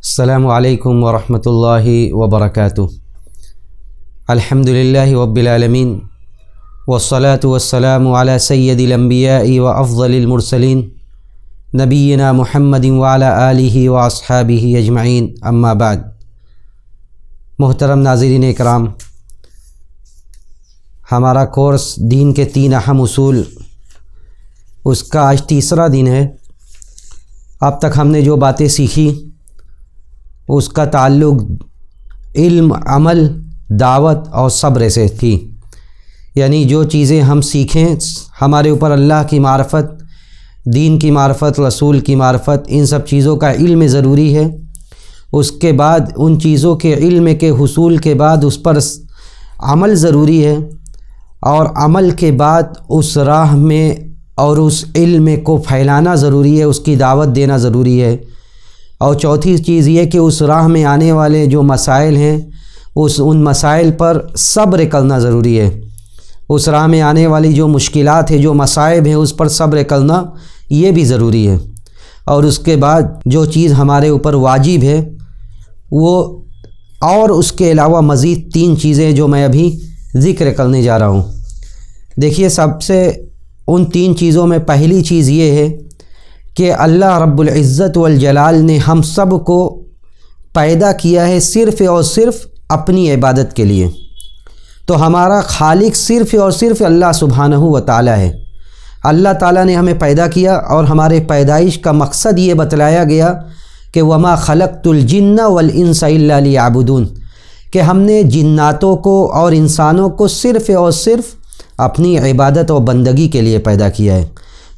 السلام علیکم ورحمۃ اللہ وبرکاتہ۔ الحمدللہ رب العالمین والصلاة والسلام علی سید الانبیاء وافضل المرسلین نبینا محمد وعلی آلہ واصحابہ اجمعین، اما بعد۔ محترم ناظرین اکرام، ہمارا کورس دین کے 3 اہم اصول، اس کا آج تیسرا دن ہے۔ اب تک ہم نے جو باتیں سیکھی اس کا تعلق علم، عمل، دعوت اور صبر سے تھی، یعنی جو چیزیں ہم سیکھیں ہمارے اوپر اللہ کی معرفت، دین کی معرفت، رسول کی معرفت، ان سب چیزوں کا علم ضروری ہے۔ اس کے بعد ان چیزوں کے علم کے حصول کے بعد اس پر عمل ضروری ہے، اور عمل کے بعد اس راہ میں اور اس علم کو پھیلانا ضروری ہے، اس کی دعوت دینا ضروری ہے۔ اور چوتھی چیز یہ کہ اس راہ میں آنے والے جو مسائل ہیں ان مسائل پر صبر کرنا ضروری ہے۔ اس راہ میں آنے والی جو مشکلات ہیں، جو مصائب ہیں، اس پر صبر کرنا یہ بھی ضروری ہے۔ اور اس کے بعد جو چیز ہمارے اوپر واجب ہے وہ، اور اس کے علاوہ مزید 3 چیزیں جو میں ابھی ذکر کرنے جا رہا ہوں۔ دیکھیے، سب سے ان 3 چیزوں میں پہلی چیز یہ ہے کہ اللہ رب العزت والجلال نے ہم سب کو پیدا کیا ہے صرف اور صرف اپنی عبادت کے لیے۔ تو ہمارا خالق صرف اور صرف اللہ سبحانہ و تعالی ہے۔ اللہ تعالیٰ نے ہمیں پیدا کیا، اور ہمارے پیدائش کا مقصد یہ بتلایا گیا کہ وما خلقت الجن والانس الا لیعبدون، کہ ہم نے جناتوں کو اور انسانوں کو صرف اور صرف اپنی عبادت اور بندگی کے لیے پیدا کیا ہے۔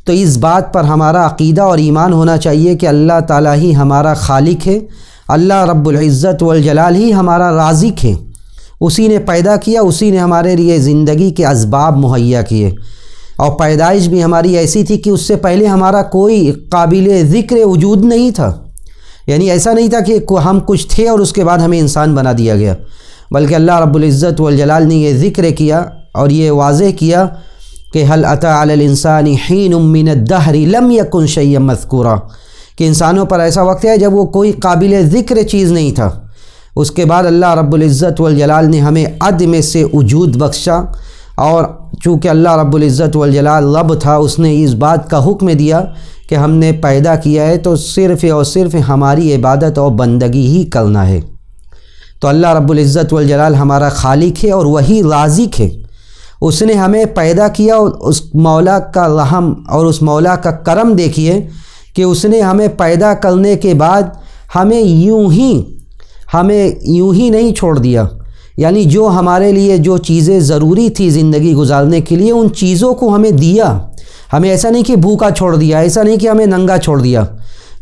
تو اس بات پر ہمارا عقیدہ اور ایمان ہونا چاہیے کہ اللہ تعالیٰ ہی ہمارا خالق ہے، اللہ رب العزت والجلال ہی ہمارا رازق ہے، اسی نے پیدا کیا، اسی نے ہمارے لیے زندگی کے اسباب مہیا کیے۔ اور پیدائش بھی ہماری ایسی تھی کہ اس سے پہلے ہمارا کوئی قابل ذکر وجود نہیں تھا، یعنی ایسا نہیں تھا کہ ہم کچھ تھے اور اس کے بعد ہمیں انسان بنا دیا گیا، بلکہ اللہ رب العزت والجلال نے یہ ذکر کیا اور یہ واضح کیا کہ هل اتى على الانسان حين من الدهر لم يكن شيئا مذكورا، کہ انسانوں پر ایسا وقت ہے جب وہ کوئی قابل ذکر چیز نہیں تھا۔ اس کے بعد اللہ رب العزت والجلال نے ہمیں عدم سے وجود بخشا، اور چونکہ اللہ رب العزت والجلال رب تھا، اس نے اس بات کا حکم دیا کہ ہم نے پیدا کیا ہے تو صرف اور صرف ہماری عبادت اور بندگی ہی کرنا ہے۔ تو اللہ رب العزت والجلال ہمارا خالق ہے اور وہی رازق ہے۔ اس نے ہمیں پیدا کیا، اور اس مولا کا رحم اور اس مولا کا کرم دیکھیے کہ اس نے ہمیں پیدا کرنے کے بعد ہمیں یوں ہی نہیں چھوڑ دیا، یعنی جو ہمارے لیے جو چیزیں ضروری تھی زندگی گزارنے کے لیے، ان چیزوں کو ہمیں دیا۔ ہمیں ایسا نہیں کہ بھوکا چھوڑ دیا، ایسا نہیں کہ ہمیں ننگا چھوڑ دیا،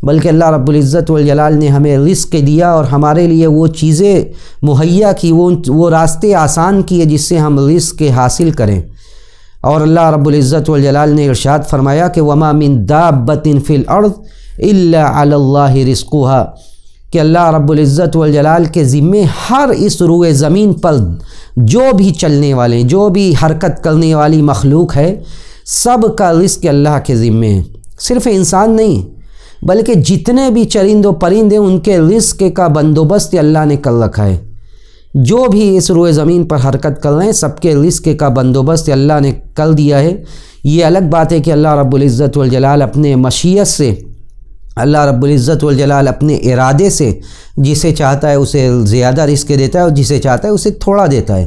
بلکہ اللہ رب العزت والجلال نے ہمیں رزق دیا اور ہمارے لیے وہ چیزیں مہیا کی، وہ راستے آسان کیے جس سے ہم رزق حاصل کریں۔ اور اللہ رب العزت والجلال نے ارشاد فرمایا کہ وما من دابۃ فی الارض الا علی اللہ رزقها، کہ اللہ رب العزت والجلال کے ذمے ہر اس روئے زمین پر جو بھی چلنے والے، جو بھی حرکت کرنے والی مخلوق ہے، سب کا رزق اللہ کے ذمے ہے۔ صرف انسان نہیں بلکہ جتنے بھی چرند و پرند ہیں ان کے رزق کا بندوبست اللہ نے کر رکھا ہے۔ جو بھی اس روئے زمین پر حرکت کر رہے ہیں سب کے رزق کا بندوبست اللہ نے کر دیا ہے۔ یہ الگ بات ہے کہ اللہ رب العزت والجلال اپنے مشیت سے، اللہ رب العزت والجلال اپنے ارادے سے جسے چاہتا ہے اسے زیادہ رزق دیتا ہے، اور جسے چاہتا ہے اسے تھوڑا دیتا ہے،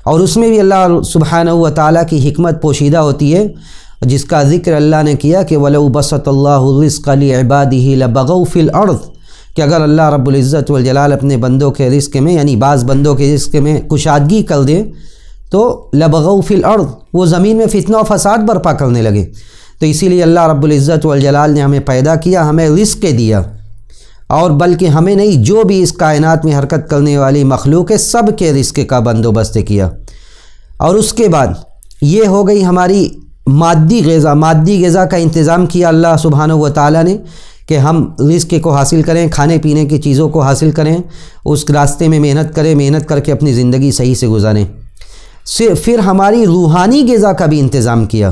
اور اس میں بھی اللہ سبحانہ و تعالیٰ کی حکمت پوشیدہ ہوتی ہے، جس کا ذکر اللہ نے کیا کہ وَلَوْ بَسَطَ اللَّهُ الرِّزْقَ لِعِبَادِهِ لَبَغَوْا فِي الْأَرْضِ، کہ اگر اللہ رب العزت والجلال اپنے بندوں کے رزق میں، یعنی بعض بندوں کے رزق میں کشادگی کر دے تو لَبَغَوْا فِي الْأَرْضِ، وہ زمین میں فتنہ و فساد برپا کرنے لگے۔ تو اسی لیے اللہ رب العزت والجلال نے ہمیں پیدا کیا، ہمیں رزق دیا، اور بلکہ ہمیں نہیں، جو بھی اس کائنات میں حرکت کرنے والی مخلوق ہے سب کے رزق کا بندوبست کیا۔ اور اس کے بعد یہ ہو گئی ہماری مادی غذا کا انتظام کیا اللہ سبحانہ و تعالیٰ نے کہ ہم رزق کو حاصل کریں، کھانے پینے کی چیزوں کو حاصل کریں، اس راستے میں محنت کریں، محنت کر کے اپنی زندگی صحیح سے گزاریں۔ پھر ہماری روحانی غذا کا بھی انتظام کیا،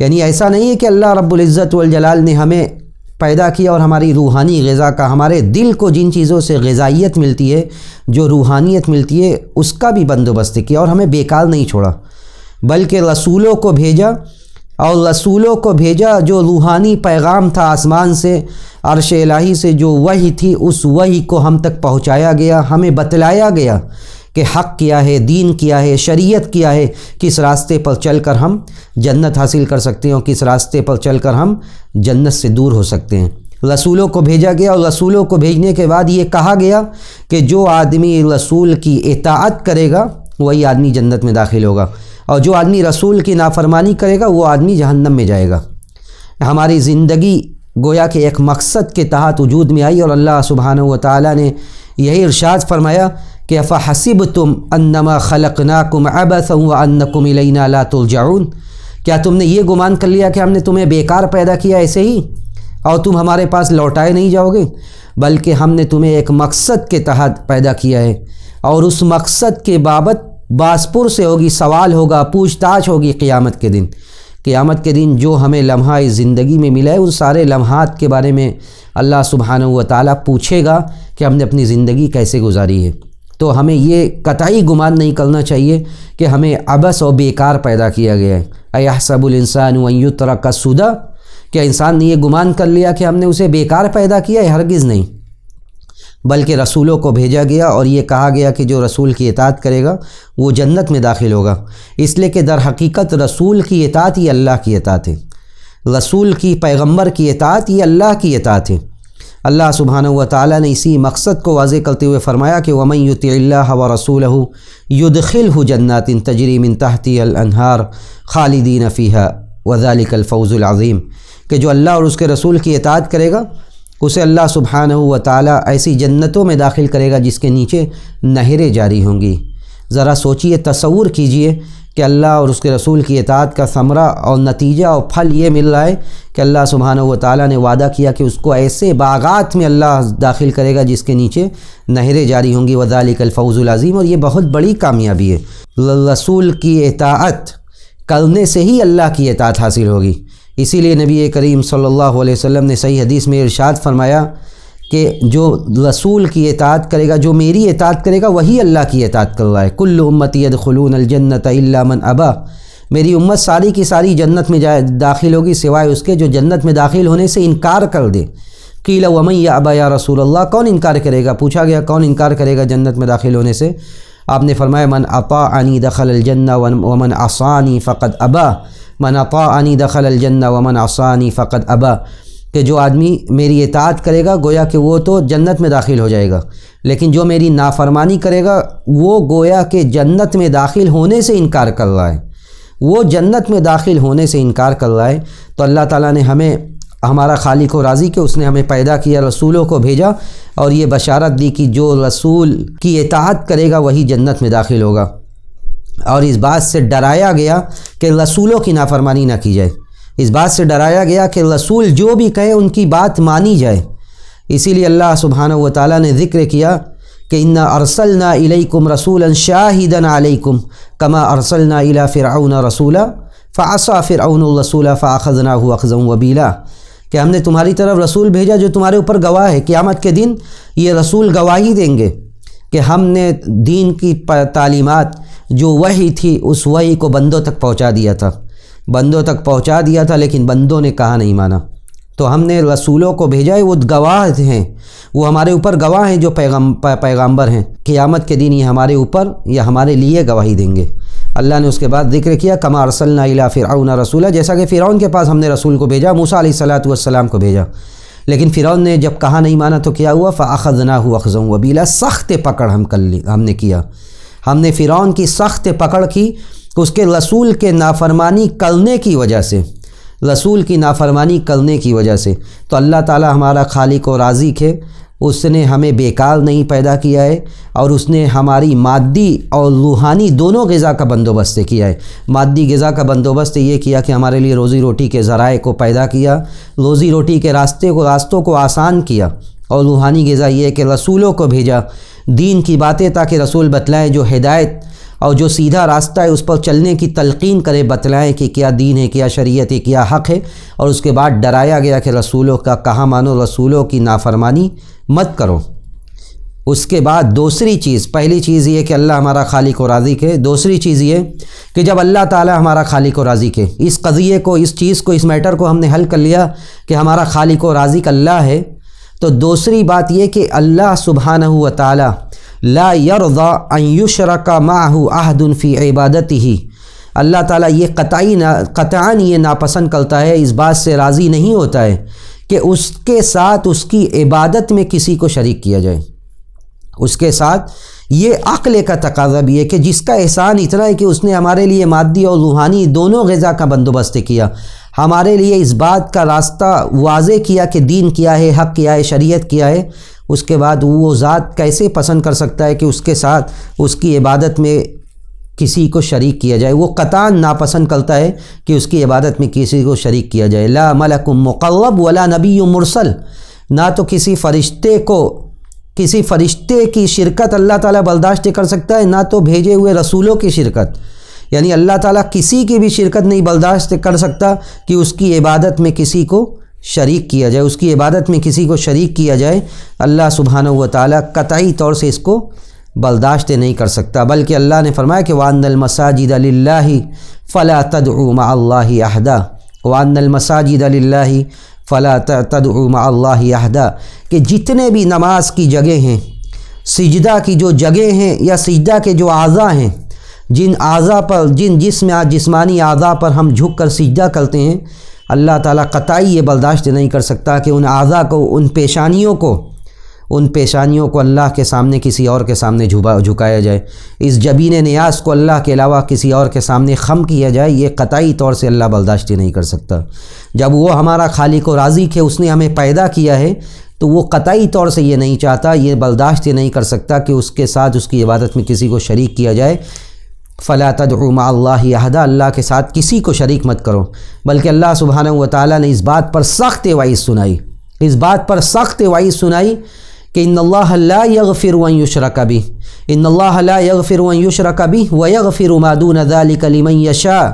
یعنی ایسا نہیں ہے کہ اللہ رب العزت والجلال نے ہمیں پیدا کیا اور ہماری روحانی غذا کا، ہمارے دل کو جن چیزوں سے غذائیت ملتی ہے، جو روحانیت ملتی ہے، اس کا بھی بندوبست کیا اور ہمیں بیکار نہیں چھوڑا، بلکہ رسولوں کو بھیجا، اور رسولوں کو بھیجا جو روحانی پیغام تھا آسمان سے، عرش الہی سے جو وحی تھی، اس وحی کو ہم تک پہنچایا گیا، ہمیں بتلایا گیا کہ حق کیا ہے، دین کیا ہے، شریعت کیا ہے، کس راستے پر چل کر ہم جنت حاصل کر سکتے ہیں اور کس راستے پر چل کر ہم جنت سے دور ہو سکتے ہیں۔ رسولوں کو بھیجا گیا، اور رسولوں کو بھیجنے کے بعد یہ کہا گیا کہ جو آدمی رسول کی اطاعت کرے گا وہی آدمی جنت میں داخل ہوگا، اور جو آدمی رسول کی نافرمانی کرے گا وہ آدمی جہنم میں جائے گا۔ ہماری زندگی گویا کہ ایک مقصد کے تحت وجود میں آئی، اور اللہ سبحانہ و تعالیٰ نے یہی ارشاد فرمایا کہ افحسبتم انما خلقناکم عبثا وانکم الینا لا ترجعون، کیا تم نے یہ گمان کر لیا کہ ہم نے تمہیں بیکار پیدا کیا ایسے ہی اور تم ہمارے پاس لوٹائے نہیں جاؤ گے؟ بلکہ ہم نے تمہیں ایک مقصد کے تحت پیدا کیا ہے، اور اس مقصد کے بابت بازپر سے ہوگی، سوال ہوگا، پوچھ تاچھ ہوگی قیامت کے دن۔ قیامت کے دن جو ہمیں لمحہ اس زندگی میں ملا ہے، ان سارے لمحات کے بارے میں اللہ سبحانہ و تعالیٰ پوچھے گا کہ ہم نے اپنی زندگی کیسے گزاری ہے۔ تو ہمیں یہ قطعی گمان نہیں کرنا چاہیے کہ ہمیں عبث اور بیکار پیدا کیا گیا ہے۔ ایحسب الانسان ان یترک سدی، کیا انسان نے یہ گمان کر لیا کہ ہم نے اسے بیکار پیدا کیا ہے؟ ہرگز نہیں، بلکہ رسولوں کو بھیجا گیا اور یہ کہا گیا کہ جو رسول کی اطاعت کرے گا وہ جنت میں داخل ہوگا، اس لیے کہ در حقیقت رسول کی اطاعت یہ اللہ کی اطاعت ہے، رسول کی، پیغمبر کی اطاعت یہ اللہ کی اطاعت ہے۔ اللہ سبحانہ و تعالیٰ نے اسی مقصد کو واضح کرتے ہوئے فرمایا کہ وَمَن يُطِعِ اللَّهَ وَرَسُولَهُ يُدْخِلْهُ جَنَّاتٍ تَجْرِي مِن تَحْتِهَا الْأَنْهَارُ خَالِدِينَ فِيهَا وَذَلِكَ الْفَوْزُ الْعَظِيمُ، کہ جو اللہ اور اس کے رسول کی اطاعت کرے گا اسے اللہ سبحانہ و تعالیٰ ایسی جنتوں میں داخل کرے گا جس کے نیچے نہریں جاری ہوں گی۔ ذرا سوچئے، تصور کیجئے کہ اللہ اور اس کے رسول کی اطاعت کا ثمرہ اور نتیجہ اور پھل یہ مل رہا ہے کہ اللہ سبحانہ و تعالیٰ نے وعدہ کیا کہ اس کو ایسے باغات میں اللہ داخل کرے گا جس کے نیچے نہریں جاری ہوں گی، وَذَلِكَ الْفَوْزُ الْعَظِيمُ، اور یہ بہت بڑی کامیابی ہے۔ رسول کی اطاعت کرنے سے ہی اللہ کی اطاعت حاصل ہوگی۔ اسی لیے نبی کریم صلی اللہ علیہ وسلم نے صحیح حدیث میں ارشاد فرمایا کہ جو رسول کی اطاعت کرے گا، جو میری اطاعت کرے گا، وہی اللہ کی اطاعت کر رہا ہے۔ کل امتی يدخلون الجنۃ الا من ابا، میری امت ساری کی ساری جنت میں داخل ہوگی سوائے اس کے جو جنت میں داخل ہونے سے انکار کر دے۔ قیل ومن یأبی یا رسول اللہ، کون انکار کرے گا؟ پوچھا گیا کون انکار کرے گا جنت میں داخل ہونے سے؟ آپ نے فرمایا من اطاعنی دخل الجنہ ومن عصانی فقد ابا، من اطاعنی دخل الجنہ ومن عصانی فقد ابا، کہ جو آدمی میری اطاعت کرے گا گویا کہ وہ تو جنت میں داخل ہو جائے گا، لیکن جو میری نافرمانی کرے گا وہ گویا کہ جنت میں داخل ہونے سے انکار کر رہا ہے، وہ جنت میں داخل ہونے سے انکار کر رہا ہے۔ تو اللہ تعالیٰ نے ہمیں، ہمارا خالق و راضی کہ اس نے ہمیں پیدا کیا، رسولوں کو بھیجا اور یہ بشارت دی کہ جو رسول کی اطاعت کرے گا وہی جنت میں داخل ہوگا، اور اس بات سے ڈرایا گیا کہ رسولوں کی نافرمانی نہ کی جائے، اس بات سے ڈرایا گیا کہ رسول جو بھی کہے ان کی بات مانی جائے۔ اسی لیے اللہ سبحانہ و تعالیٰ نے ذکر کیا کہ انا ارسلنا الیکم رسولا شاہدا علیکم کما ارسلنا الی فرعون رسولا فعصى فرعون الرسول فاخذناه اخذا وبیلا، کہ ہم نے تمہاری طرف رسول بھیجا جو تمہارے اوپر گواہ ہے۔ قیامت کے دن یہ رسول گواہی دیں گے کہ ہم نے دین کی تعلیمات جو وحی تھی اس وحی کو بندوں تک پہنچا دیا تھا، بندوں تک پہنچا دیا تھا، لیکن بندوں نے کہا نہیں مانا۔ تو ہم نے رسولوں کو بھیجا ہے، وہ گواہ ہیں، وہ ہمارے اوپر گواہ ہیں جو پیغامبر ہیں۔ قیامت کے دن یہ ہمارے اوپر یا ہمارے لیے گواہی دیں گے۔ اللہ نے اس کے بعد ذکر کیا کما ارسلنا الی فرعون رسولا، جیسا کہ فرعون کے پاس ہم نے رسول کو بھیجا، موسیٰ علیہ السلام کو بھیجا، لیکن فرعون نے جب کہا نہیں مانا تو کیا ہوا؟ فاخذناہ اخذا وبیلا، سخت پکڑ ہم نے کیا، ہم نے فرعون کی سخت پکڑ کی اس کے رسول کے نافرمانی کرنے کی وجہ سے، رسول کی نافرمانی کرنے کی وجہ سے۔ تو اللہ تعالی ہمارا خالق و رازق ہے، اس نے ہمیں بیکار نہیں پیدا کیا ہے، اور اس نے ہماری مادی اور روحانی دونوں غذا کا بندوبست کیا ہے۔ مادی غذا کا بندوبست یہ کیا کہ ہمارے لیے روزی روٹی کے ذرائع کو پیدا کیا، روزی روٹی کے راستوں کو آسان کیا، اور روحانی غذا یہ کہ رسولوں کو بھیجا، دین کی باتیں تاکہ رسول بتلائیں جو ہدایت اور جو سیدھا راستہ ہے اس پر چلنے کی تلقین کرے، بتلائیں کہ کیا دین ہے، کیا شریعت ہے، کیا حق ہے، اور اس کے بعد ڈرایا گیا کہ رسولوں کا کہا مانو، رسولوں کی نافرمانی مت کرو۔ اس کے بعد دوسری چیز، پہلی چیز یہ کہ اللہ ہمارا خالق و رازق ہے، دوسری چیز یہ کہ جب اللہ تعالی ہمارا خالق و رازق ہے، اس قضیے کو، اس چیز کو، اس میٹر کو ہم نے حل کر لیا کہ ہمارا خالق و رازق اللہ ہے، تو دوسری بات یہ کہ اللہ سبحانہ و تعالی لا یرضی ان یشرک معہ احد فی عبادتہ، اللہ تعالیٰ یہ قطعاً یہ ناپسند کرتا ہے، اس بات سے راضی نہیں ہوتا ہے کہ اس کے ساتھ اس کی عبادت میں کسی کو شریک کیا جائے۔ اس کے ساتھ یہ عقل کا تقاضا بھی ہے کہ جس کا احسان اتنا ہے کہ اس نے ہمارے لیے مادی اور روحانی دونوں غذا کا بندوبست کیا، ہمارے لیے اس بات کا راستہ واضح کیا کہ دین کیا ہے، حق کیا ہے، شریعت کیا ہے، اس کے بعد وہ ذات کیسے پسند کر سکتا ہے کہ اس کے ساتھ اس کی عبادت میں کسی کو شریک کیا جائے؟ وہ قطعاً ناپسند کرتا ہے کہ اس کی عبادت میں کسی کو شریک کیا جائے۔ لا ملک مقرب ولا نبی مرسل، نہ تو کسی فرشتے کی شرکت اللہ تعالیٰ برداشت کر سکتا ہے، نہ تو بھیجے ہوئے رسولوں کی شرکت، یعنی اللہ تعالیٰ کسی کی بھی شرکت نہیں برداشت کر سکتا کہ اس کی عبادت میں کسی کو شریک کیا جائے، اس کی عبادت میں کسی کو شریک کیا جائے، اللہ سبحانہ و تعالیٰ قطعی طور سے اس کو برداشت نہیں کر سکتا۔ بلکہ اللہ نے فرمایا کہ وَأَنَّ الْمَسَاجِدَ لِلَّهِ فَلَا تَدْعُوا مَعَ اللَّهِ أَحَدًا، وَأَنَّ الْمَسَاجِدَ لِلَّهِ فَلَا تَدْعُوا مَعَ اللَّهِ أَحَدًا، کہ جتنے بھی نماز کی جگہ ہیں، سجدہ کی جو جگہ ہیں یا سجدہ کے جو اعضاء ہیں، جن اعضاء پر، جن جسمانی اعضاء پر ہم جھک کر سجدہ کرتے ہیں، اللہ تعالیٰ قطعی یہ برداشت نہیں کر سکتا کہ ان اعضاء کو، ان پیشانیوں کو اللہ کے سامنے کسی اور کے سامنے جھکایا جائے، اس جبین نیاز کو اللہ کے علاوہ کسی اور کے سامنے خم کیا جائے، یہ قطعی طور سے اللہ برداشت نہیں کر سکتا۔ جب وہ ہمارا خالق و رازق ہے، اس نے ہمیں پیدا کیا ہے، تو وہ قطعی طور سے یہ نہیں چاہتا، یہ برداشت نہیں کر سکتا کہ اس کے ساتھ اس کی عبادت میں کسی کو شریک کیا جائے۔ فلا تدعوا مع اللہ احدا، اللہ کے ساتھ کسی کو شریک مت کرو۔ بلکہ اللہ سبحانہ و تعالیٰ نے اس بات پر سخت وعید سنائی، کہ ان اللہ لا یغفر ان یشرک بہ، ان اللہ لا یغفر ان یشرک بہ ویغفر ما دون ذلک لمن یشاء،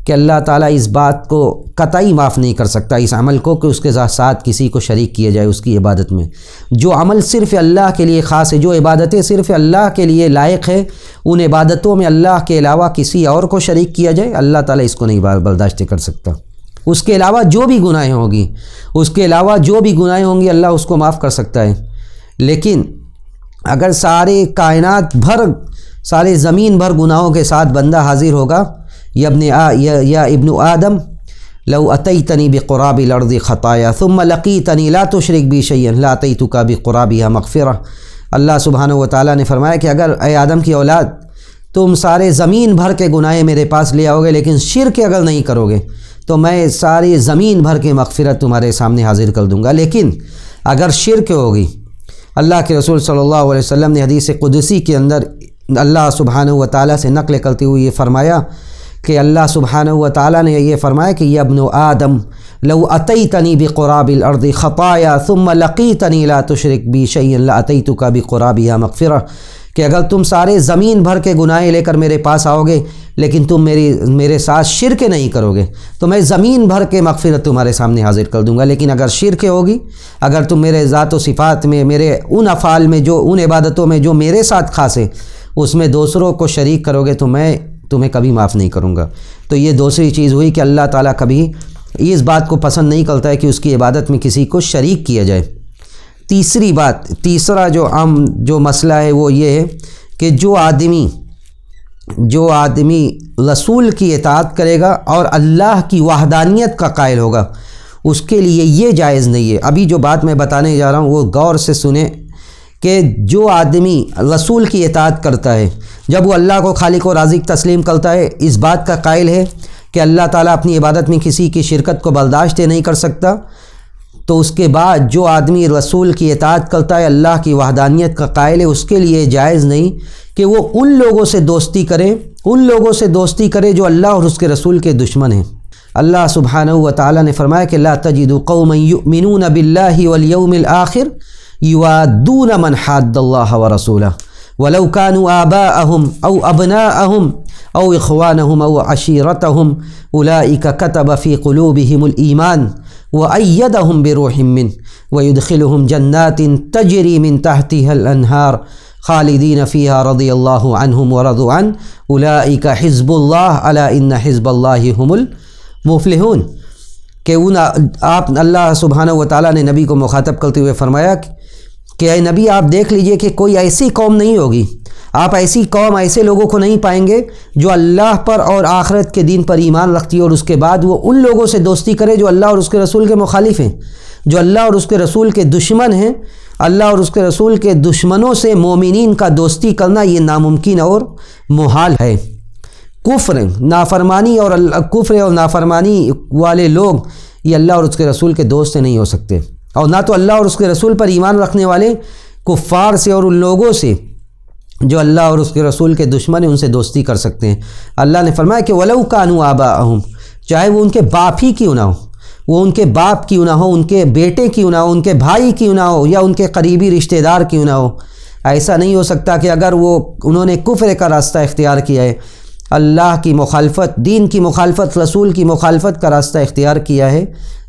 کہ اللہ تعالیٰ اس بات کو قطعی معاف نہیں کر سکتا، اس عمل کو، کہ اس کے ساتھ کسی کو شریک کیا جائے اس کی عبادت میں۔ جو عمل صرف اللہ کے لیے خاص ہے، جو عبادتیں صرف اللہ کے لیے لائق ہے، ان عبادتوں میں اللہ کے علاوہ کسی اور کو شریک کیا جائے، اللہ تعالیٰ اس کو نہیں برداشت کر سکتا۔ اس کے علاوہ جو بھی گناہیں ہوں گی اللہ اس کو معاف کر سکتا ہے، لیکن اگر سارے کائنات بھر، سارے زمین بھر گناہوں کے ساتھ بندہ حاضر ہوگا، یا ابن آدم لو اتیتنی بقراب الارض خطایا ثم لقیتنی لا تشرک بی شیئا لاتیتک بقرابها مغفرہ، اللہ سبحانہ و تعالیٰ نے فرمایا کہ اگر اے آدم کی اولاد تم سارے زمین بھر کے گناہ میرے پاس لے آؤ گے، لیکن شرک اگر نہیں کرو گے تو میں ساری زمین بھر کے مغفرت تمہارے سامنے حاضر کر دوں گا۔ لیکن اگر شرک ہوگی، اللہ کے رسول صلی اللہ علیہ وسلم نے حدیث قدسی کے اندر اللہ سبحانہ و تعالیٰ سے نقل کرتے ہوئے یہ فرمایا کہ اللہ سبحانہ و تعالیٰ نے یہ فرمایا کہ یا ابن آدم لو اتیتنی بقراب الارض خطایا ثم لقیتنی لا تشرک بی شیئا لاتیتک بقرابها مغفرہ، کہ اگر تم سارے زمین بھر کے گناہ لے کر میرے پاس آؤ گے لیکن تم میرے ساتھ شرک نہیں کرو گے تو میں زمین بھر کے مغفرت تمہارے سامنے حاضر کر دوں گا۔ لیکن اگر شرک ہوگی، اگر تم میرے ذات و صفات میں، میرے ان افعال میں، جو ان عبادتوں میں جو میرے ساتھ خاص ہے، اس میں دوسروں کو شریک کرو گے تو میں تمہیں کبھی معاف نہیں کروں گا۔ تو یہ دوسری چیز ہوئی کہ اللہ تعالیٰ کبھی اس بات کو پسند نہیں کرتا ہے کہ اس کی عبادت میں کسی کو شریک کیا جائے۔ تیسرا جو مسئلہ ہے وہ یہ ہے کہ جو آدمی رسول کی اطاعت کرے گا اور اللہ کی وحدانیت کا قائل ہوگا، اس کے لیے یہ جائز نہیں ہے۔ ابھی جو بات میں بتانے جا رہا ہوں وہ غور سے سنیں کہ جو آدمی رسول کی اطاعت کرتا ہے، جب وہ اللہ کو خالق و رازق تسلیم کرتا ہے، اس بات کا قائل ہے کہ اللہ تعالیٰ اپنی عبادت میں کسی کی شرکت کو برداشت نہیں کر سکتا، تو اس کے بعد جو آدمی رسول کی اطاعت کرتا ہے، اللہ کی وحدانیت کا قائل ہے، اس کے لیے جائز نہیں کہ وہ ان لوگوں سے دوستی کرے جو اللہ اور اس کے رسول کے دشمن ہیں۔ اللہ سبحانہ و تعالیٰ نے فرمایا کہ لا تجد قوما یؤمنون باللہ والیوم الآخر یوادون من حاد اللہ ورسولہ ولو كانوا آباءهم أو أبناءهم أو إخوانهم أو عشيرتهم أولئك كتب في قلوبهم الإيمان وأيدهم بروح منه ويدخلهم جنات تجري من تحتها الأنهار خالدين فيها رضي الله عنهم ورضوا عنه أولئك حزب الله ألا إن حزب الله هم المفلحون۔ کہ آپ اللہ سبحانہ و تعالیٰ نے نبی کو مخاطب کرتے ہوئے فرمایا کہ اے نبی آپ دیکھ لیجئے کہ کوئی ایسی قوم نہیں ہوگی، آپ ایسی قوم ایسے لوگوں کو نہیں پائیں گے جو اللہ پر اور آخرت کے دین پر ایمان رکھتی ہے اور اس کے بعد وہ ان لوگوں سے دوستی کرے جو اللہ اور اس کے رسول کے مخالف ہیں، جو اللہ اور اس کے رسول کے دشمن ہیں۔ اللہ اور اس کے رسول کے دشمنوں سے مومنین کا دوستی کرنا یہ ناممکن اور محال ہے۔ کفر نافرمانی اور کفر اور نافرمانی والے لوگ یہ اللہ اور اس کے رسول کے دوست نہیں ہو سکتے، اور نہ تو اللہ اور اس کے رسول پر ایمان رکھنے والے کفار سے اور ان لوگوں سے جو اللہ اور اس کے رسول کے دشمن ہیں ان سے دوستی کر سکتے ہیں۔ اللہ نے فرمایا کہ وَلَوْ كَانُوا آبَاءَهُمْ، چاہے وہ ان کے باپ ہی کیوں نہ ہو، وہ ان کے باپ کیوں نہ ہو، ان کے بیٹے کیوں نہ ہو، ان کے بھائی کیوں نہ ہو، یا ان کے قریبی رشتہ دار کیوں نہ ہو۔ ایسا نہیں ہو سکتا کہ اگر انہوں نے کفر کا راستہ اختیار کیا ہے، اللہ کی مخالفت، دین کی مخالفت، رسول کی مخالفت کا راستہ اختیار کیا ہے،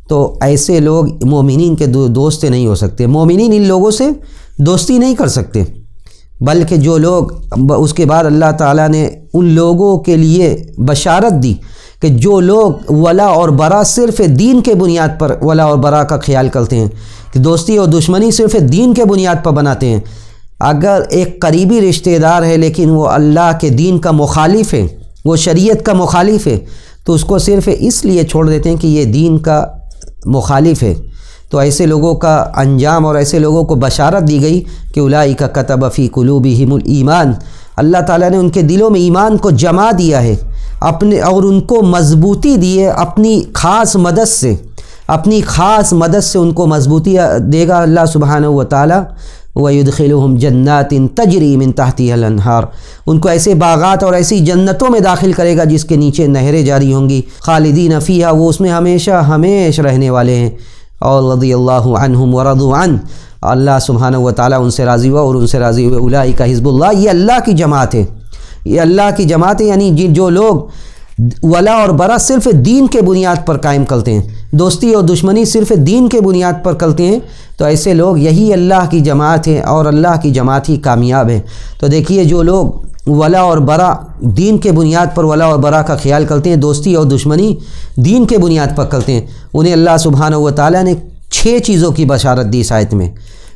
تو ایسے لوگ مومنین کے دوست نہیں ہو سکتے۔ مومنین ان لوگوں سے دوستی نہیں کر سکتے، بلکہ جو لوگ، اس کے بعد اللہ تعالیٰ نے ان لوگوں کے لیے بشارت دی کہ جو لوگ ولا اور برا صرف دین کے بنیاد پر ولا اور برا کا خیال کرتے ہیں، کہ دوستی اور دشمنی صرف دین کے بنیاد پر بناتے ہیں۔ اگر ایک قریبی رشتہ دار ہے لیکن وہ اللہ کے دین کا مخالف ہے، وہ شریعت کا مخالف ہے، تو اس کو صرف اس لیے چھوڑ دیتے ہیں کہ یہ دین کا مخالف ہے۔ تو ایسے لوگوں کا انجام اور ایسے لوگوں کو بشارت دی گئی کہ اولئک کتب فی قلوبہم الایمان، اللہ تعالیٰ نے ان کے دلوں میں ایمان کو جما دیا ہے اپنے، اور ان کو مضبوطی دی ہے اپنی خاص مدد سے، اپنی خاص مدد سے ان کو مضبوطی دے گا اللہ سبحانہ و تعالیٰ۔ وَيُدْخِلُهُمْ جَنَّاتٍ تَجْرِي مِن تَحْتِهَا الْأَنْهَارُ، ان کو ایسے باغات اور ایسی جنتوں میں داخل کرے گا جس کے نیچے نہریں جاری ہوں گی، خالدین فیہا، وہ اس میں ہمیشہ ہمیشہ رہنے والے ہیں، اور رضی اللہ عنہم ورضوا عنہ، اللہ سبحانہ و تعالیٰ ان سے راضی ہوا اور ان سے راضی ہوئے۔ اولئک حزب اللہ، یہ اللہ کی جماعت ہے، یہ اللہ کی جماعت ہے، یعنی جو لوگ ولا اور برا صرف دین کے بنیاد پر قائم کرتے ہیں، دوستی اور دشمنی صرف دین کے بنیاد پر کرتے ہیں، تو ایسے لوگ یہی اللہ کی جماعت ہیں اور اللہ کی جماعت ہی کامیاب ہے۔ تو دیکھیے جو لوگ ولا اور برا دین کے بنیاد پر ولا اور برا کا خیال کرتے ہیں، دوستی اور دشمنی دین کے بنیاد پر کرتے ہیں، انہیں اللہ سبحانہ و تعالیٰ نے 6 چیزوں کی بشارت دی اس آیت میں۔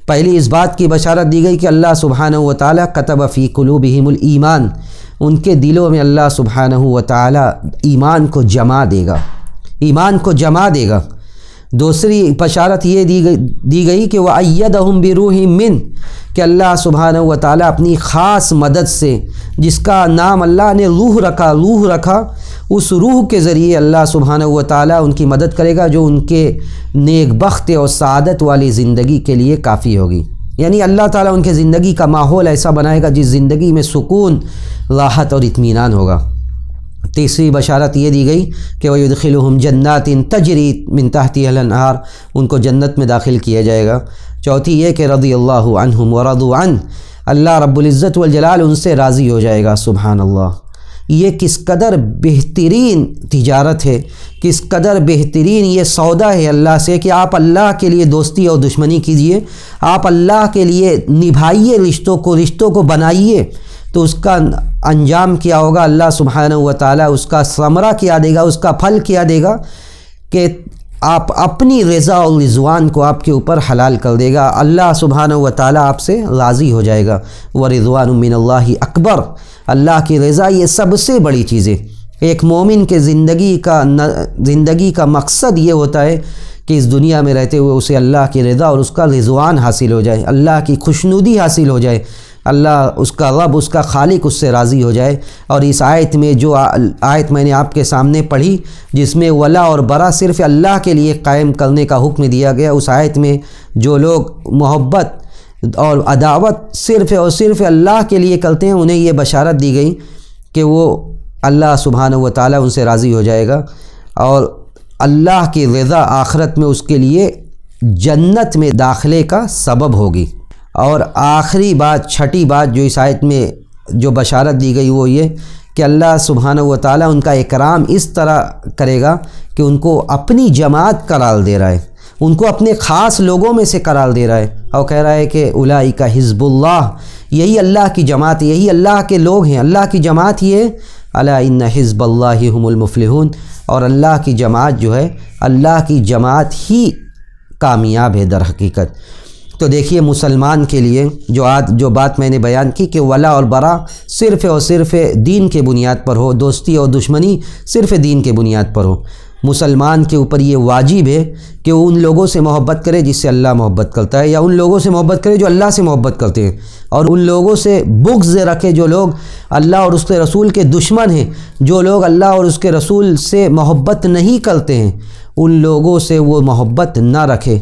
پہلی اس بات کی بشارت دی گئی کہ اللہ سبحانہ و تعالیٰ کتب فی قلوبہم الایمان، ان کے دلوں میں اللہ سبحانہ و تعالیٰ ایمان کو جما دے گا، ایمان کو جما دے گا۔ دوسری بشارت یہ دی گئی کہ وَأَيَّدَهُمْ بِرُوحٍ مِّنْهُ، کہ اللہ سبحانہ و تعالیٰ اپنی خاص مدد سے، جس کا نام اللہ نے روح رکھا، اس روح کے ذریعے اللہ سبحانہ و تعالیٰ ان کی مدد کرے گا جو ان کے نیک بخت اور سعادت والی زندگی کے لیے کافی ہوگی۔ یعنی اللہ تعالیٰ ان کے زندگی کا ماحول ایسا بنائے گا جس زندگی میں سکون، راحت اور اطمینان ہوگا۔ تیسری بشارت یہ دی گئی کہ وَيُدْخِلُهُمْ جَنَّاتٍ تَجْرِي مِن تَحْتِهَا الْأَنْهَارُ، ان کو جنت میں داخل کیا جائے گا۔ چوتھی یہ کہ رضی اللہ عنہم ورضوا عنہ، اللہ رب العزت والجلال ان سے راضی ہو جائے گا۔ سبحان اللہ، یہ کس قدر بہترین تجارت ہے، کس قدر بہترین یہ سودا ہے اللہ سے کہ آپ اللہ کے لیے دوستی اور دشمنی کیجئے، آپ اللہ کے لیے نبھائیے رشتوں کو بنائیے، تو اس کا انجام کیا ہوگا؟ اللہ سبحانہ و تعالیٰ اس کا ثمرہ کیا دے گا، اس کا پھل کیا دے گا کہ آپ اپنی رضا اور رضوان کو آپ کے اوپر حلال کر دے گا، اللہ سبحانہ و تعالیٰ آپ سے راضی ہو جائے گا۔ وَرِضْوَانٌ مِّنَ اللَّهِ اکبر، اللہ کی رضا یہ سب سے بڑی چیز ہے۔ ایک مومن کے زندگی کا مقصد یہ ہوتا ہے کہ اس دنیا میں رہتے ہوئے اسے اللہ کی رضا اور اس کا رضوان حاصل ہو جائے، اللہ کی خوشنودی حاصل ہو جائے، اللہ اس کا رب، اس کا خالق اس سے راضی ہو جائے۔ اور اس آیت میں جو آیت میں نے آپ کے سامنے پڑھی جس میں ولا اور برا صرف اللہ کے لیے قائم کرنے کا حکم دیا گیا، اس آیت میں جو لوگ محبت اور عداوت صرف اور صرف اللہ کے لیے کرتے ہیں انہیں یہ بشارت دی گئی کہ وہ اللہ سبحانہ و تعالیٰ ان سے راضی ہو جائے گا، اور اللہ کی رضا آخرت میں اس کے لیے جنت میں داخلے کا سبب ہوگی۔ اور آخری بات، چھٹی بات جو اس آیت میں جو بشارت دی گئی وہ یہ کہ اللہ سبحانہ و تعالیٰ ان کا اکرام اس طرح کرے گا کہ ان کو اپنی جماعت قرار دے رہا ہے، ان کو اپنے خاص لوگوں میں سے قرار دے رہا ہے، اور کہہ رہا ہے کہ اولئک حزب اللہ، یہی اللہ کی جماعت، یہی اللہ کے لوگ ہیں، اللہ کی جماعت یہ الا ان حزب اللہ هم المفلحون، اور اللہ کی جماعت جو ہے، اللہ کی جماعت ہی کامیاب ہے در حقیقت۔ تو دیکھیے مسلمان کے لیے جو بات میں نے بیان کی کہ ولا اور برا صرف اور صرف دین کے بنیاد پر ہو، دوستی اور دشمنی صرف دین کے بنیاد پر ہو، مسلمان کے اوپر یہ واجب ہے کہ وہ ان لوگوں سے محبت کرے جس سے اللہ محبت کرتا ہے، یا ان لوگوں سے محبت کرے جو اللہ سے محبت کرتے ہیں، اور ان لوگوں سے بغض رکھے جو لوگ اللہ اور اس کے رسول کے دشمن ہیں، جو لوگ اللہ اور اس کے رسول سے محبت نہیں کرتے ہیں، ان لوگوں سے وہ محبت نہ رکھے۔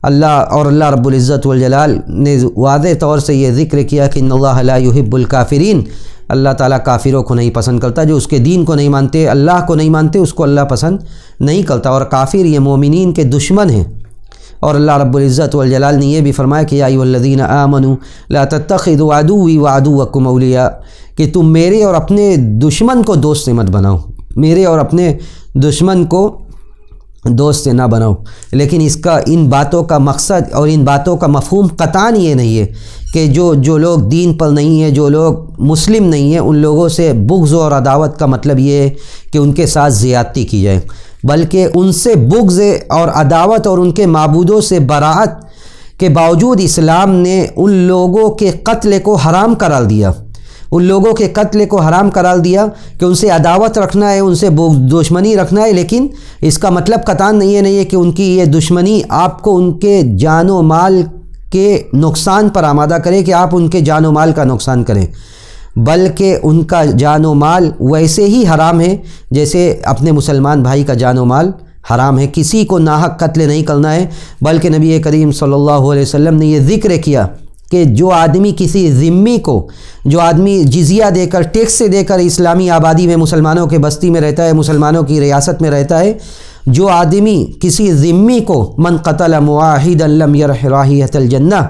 اللہ رب العزت والجلال نے واضح طور سے یہ ذکر کیا کہ ان اللہ لا يحب الکافرین، اللہ تعالیٰ کافروں کو نہیں پسند کرتا، جو اس کے دین کو نہیں مانتے، اللہ کو نہیں مانتے، اس کو اللہ پسند نہیں کرتا، اور کافر یہ مومنین کے دشمن ہیں۔ اور اللہ رب العزت والجلال نے یہ بھی فرمایا کہ یا ایھا الذین آمنوا لا تتخذوا عدوی وعدوکم اولیاء، کہ تم میرے اور اپنے دشمن کو دوست سے مت بناؤ، میرے اور اپنے دشمن کو دوست سے نہ بناؤ۔ لیکن ان باتوں کا مقصد اور ان باتوں کا مفہوم قطعاً یہ نہیں ہے کہ جو لوگ دین پر نہیں ہیں، جو لوگ مسلم نہیں ہیں، ان لوگوں سے بغض اور عداوت کا مطلب یہ ہے کہ ان کے ساتھ زیادتی کی جائے، بلکہ ان سے بغض اور عداوت اور ان کے معبودوں سے براءت کے باوجود اسلام نے ان لوگوں کے قتل کو حرام قرار دیا، ان لوگوں کے قتل کو حرام قرار دیا کہ ان سے عداوت رکھنا ہے، ان سے دشمنی رکھنا ہے، لیکن اس کا مطلب قطعاً نہیں ہے کہ ان کی یہ دشمنی آپ کو ان کے جان و مال کے نقصان پر آمادہ کرے کہ آپ ان کے جان و مال کا نقصان کریں، بلکہ ان کا جان و مال ویسے ہی حرام ہے جیسے اپنے مسلمان بھائی کا جان و مال حرام ہے۔ کسی کو ناحق قتل نہیں کرنا ہے، بلکہ نبی کریم صلی اللہ علیہ وسلم نے یہ ذکر کیا کہ جو آدمی کسی ذمی کو، جو آدمی جزیہ دے کر، ٹیکس دے کر اسلامی آبادی میں مسلمانوں کے بستی میں رہتا ہے، مسلمانوں کی ریاست میں رہتا ہے، جو آدمی کسی ذمی کو من قتل معاہدا لم یرح رائحۃ الجنہ،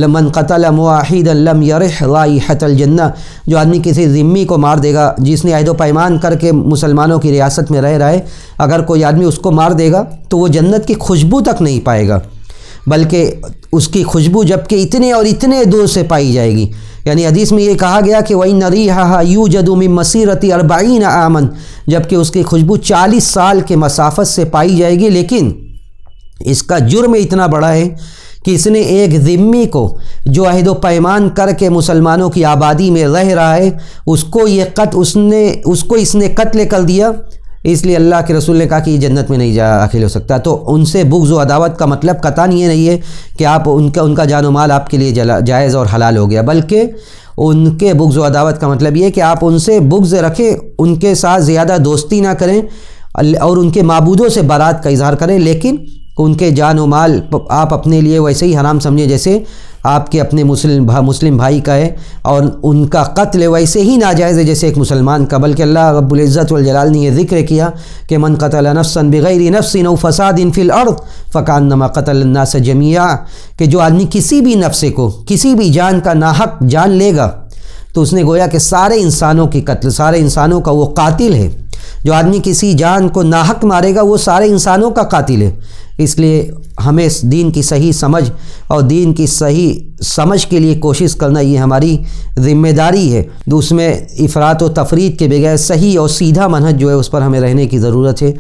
من قتل معاہدا لم یرح رائحۃ الجنہ، جو آدمی کسی ذمی کو مار دے گا جس نے عہد و پیمان کر کے مسلمانوں کی ریاست میں رہ رہا ہے، اگر کوئی آدمی اس کو مار دے گا تو وہ جنت کی خوشبو تک نہیں پائے گا، بلکہ اس کی خوشبو جبکہ اتنے اور اتنے دور سے پائی جائے گی۔ یعنی حدیث میں یہ کہا گیا کہ وَإِنَّ رِيحَهَا يُوجَدُ مِن مَّسِيرَةِ 40 عامًا، جبکہ اس کی خوشبو 40 سال کے مسافت سے پائی جائے گی، لیکن اس کا جرم اتنا بڑا ہے کہ اس نے ایک ذمی کو جو عہد و پیمان کر کے مسلمانوں کی آبادی میں رہ رہا ہے، اس کو اس نے قتل کر دیا، اس لیے اللہ کے رسول نے کہا کہ یہ جنت میں نہیں داخل ہو سکتا۔ تو ان سے بغض و عداوت کا مطلب قطعاً یہ نہیں ہے کہ آپ ان کا جان و مال آپ کے لیے جائز اور حلال ہو گیا، بلکہ ان کے بغض و عداوت کا مطلب یہ ہے کہ آپ ان سے بغض رکھیں، ان کے ساتھ زیادہ دوستی نہ کریں اور ان کے معبودوں سے برات کا اظہار کریں، لیکن ان کے جان و مال آپ اپنے لیے ویسے ہی حرام سمجھیں جیسے آپ کے اپنے مسلم بھائی کا ہے، اور ان کا قتل ویسے ہی ناجائز ہے جیسے ایک مسلمان کا۔ بلکہ اللہ رب العزت والجلال نے یہ ذکر کیا کہ من قتل نفسا بغیر نفس او فساد فی الارض فکانما قتل الناس جميعا، کہ جو آدمی کسی بھی نفس کو، کسی بھی جان کا ناحق جان لے گا تو اس نے گویا کہ سارے انسانوں کی قتل، سارے انسانوں کا وہ قاتل ہے۔ جو آدمی کسی جان کو ناحق مارے گا وہ سارے انسانوں کا قاتل ہے۔ اس لیے ہمیں دین کی صحیح سمجھ اور دین کی صحیح سمجھ کے لیے کوشش کرنا یہ ہماری ذمہ داری ہے۔ اس میں افراط و تفریط کے بغیر صحیح اور سیدھا منہج جو ہے اس پر ہمیں رہنے کی ضرورت ہے۔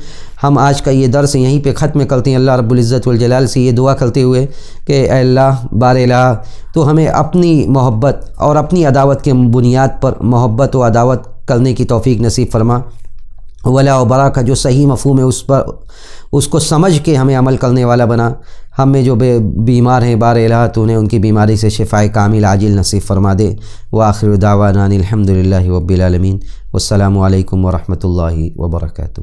ہم آج کا یہ درس یہیں پہ ختم کرتے ہیں، اللہ رب العزت والجلال سے یہ دعا کرتے ہوئے کہ اے اللہ بار الہ تو ہمیں اپنی محبت اور اپنی عداوت کے بنیاد پر محبت و عداوت کرنے کی توفیق نصیب فرما۔ ولا و برا کا جو صحیح مفہوم ہے اس کو سمجھ کے ہمیں عمل کرنے والا بنا۔ ہم میں جو بیمار ہیں بار الہ تو انہیں ان کی بیماری سے شفائے کامل عاجل نصیب فرما دے۔ وآخر دعوانا الحمدللہ رب العالمین، والسلام علیکم ورحمۃ اللہ وبرکاتہ۔